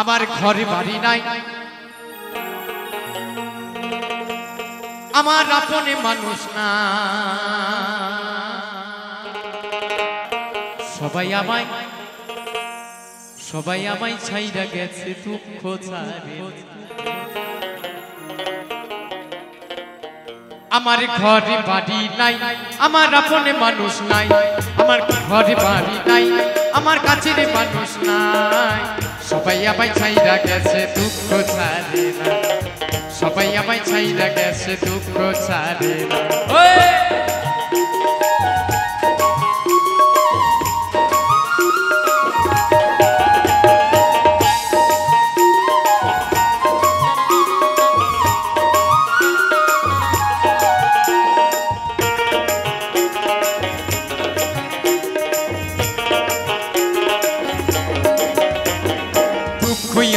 আমার ঘরে বাড়ি নাই, আমার আপনে মানুষ না, সবাই আমায় ছাইরা গেছে দুঃখ ছাড়ে। আমার ঘরে বাড়ি নাই, আমার আপনে মানুষ নাই, আমার ঘরে বাড়ি নাই, আমার কাছের মানুষ নাই, সবাই আমায় ছাইরা গেছে দুঃখ ছাড়ে না, সবাই আমায় ছাইরা গেছে দুঃখ ছাড়ে না।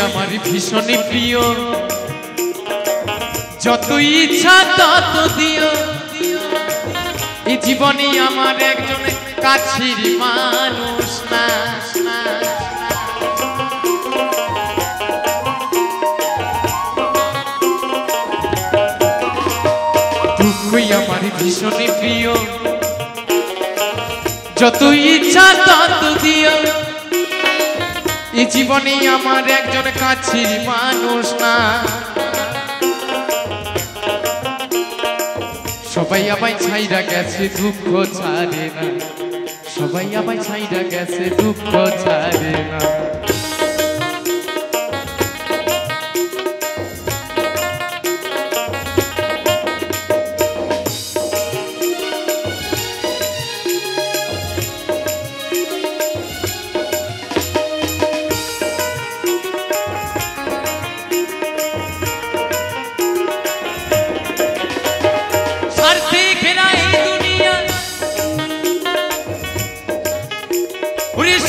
আমার ভীষণ প্রিয়, যত ইচ্ছা তত দিও, এই জীবনে আমার একজন কাছের মানুষ না, দুঃখই আমার ভীষণ প্রিয়, যত ইচ্ছা তত দিও, এই জীবনে আমার একজন কাছের মানুষ না, সবাই আমায় ছাইরা গেছে দুঃখ ছাড়ে না, সবাই আমায় ছাইরা গেছে দুঃখ ছাড়ে না।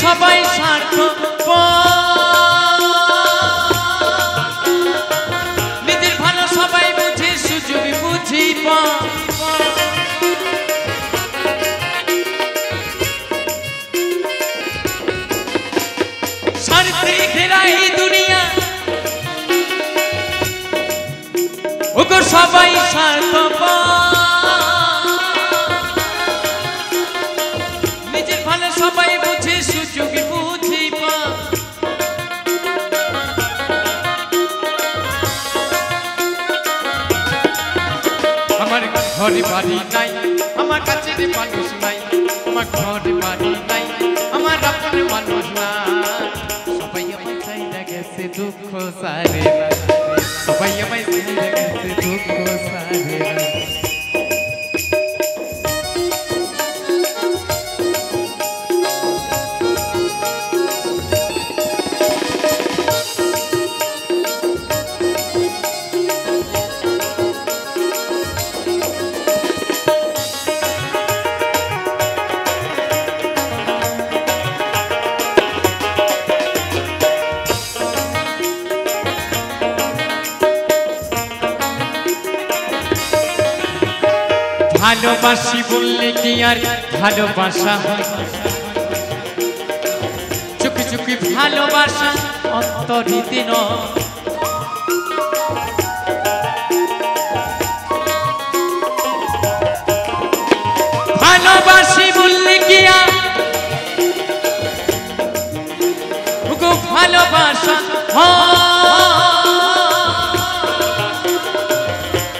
সবাই নিজের ভালো সবাই বুঝে সুযোগ বুঝি স্বার্থে ঘেরা এই দুনিয়া, ওগো সবাই স্বার্থপর, নিজের ভালো সবাই বুঝে সুযোগ বুঝি আমার ঘরে বাড়ি নাই, আমার কাছের মানুষ নাই, আমার ঘরে বাড়ি নাই, আমার আপনের মানুষ না, সবাই আমায় ছাইরা গেছে দুঃখ ছাড়ে না, সবাই আমায় ছাইরা গেছে দুঃখ ছাড়ে না। ভালোবাসি বললে কি আর ভালোবাসা হয়, চুপি চুপি ভালোবাসা অন্তরিতে নয়, ভালোবাসি বললে কি আর ভালোবাসা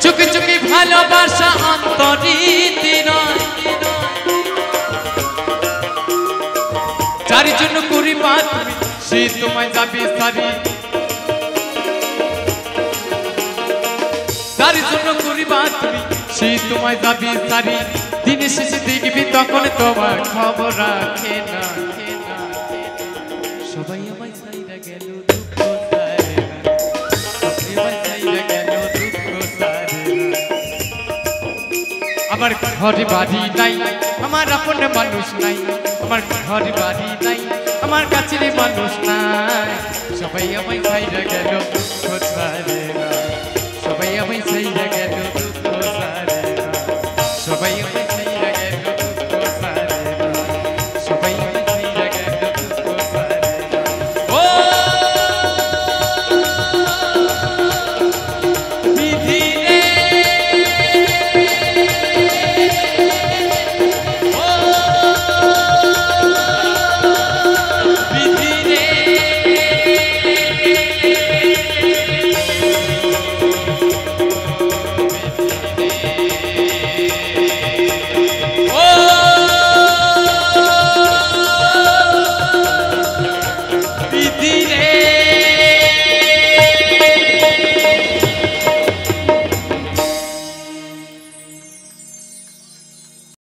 চুপি চুপি ভালোবাসা অন্তরিতে নয়, যার জন্য করি বাত সে তোমায় যাবে সারি, যার জন্য করি বাত সে তোমায় যাবে সারি, দিনের শেষে দেখবি তখন তোমার খবর রাখে না, সবাই আমায় ছাইরা গেল দুঃখ ছাড়ে না, সবাই আমায় ছাইরা গেল দুঃখ ছাড়ে না। আমার ঘরে বাড়ি নাই, আমার আপন মানুষ নাই, আমার ঘরে বাড়ি নাই, আমার কাছের মানুষ নাই, সবাই আমায় ছাইরা গেল দুঃখ ছাড়ে না, সবাই আমায় ছাইরা গেল।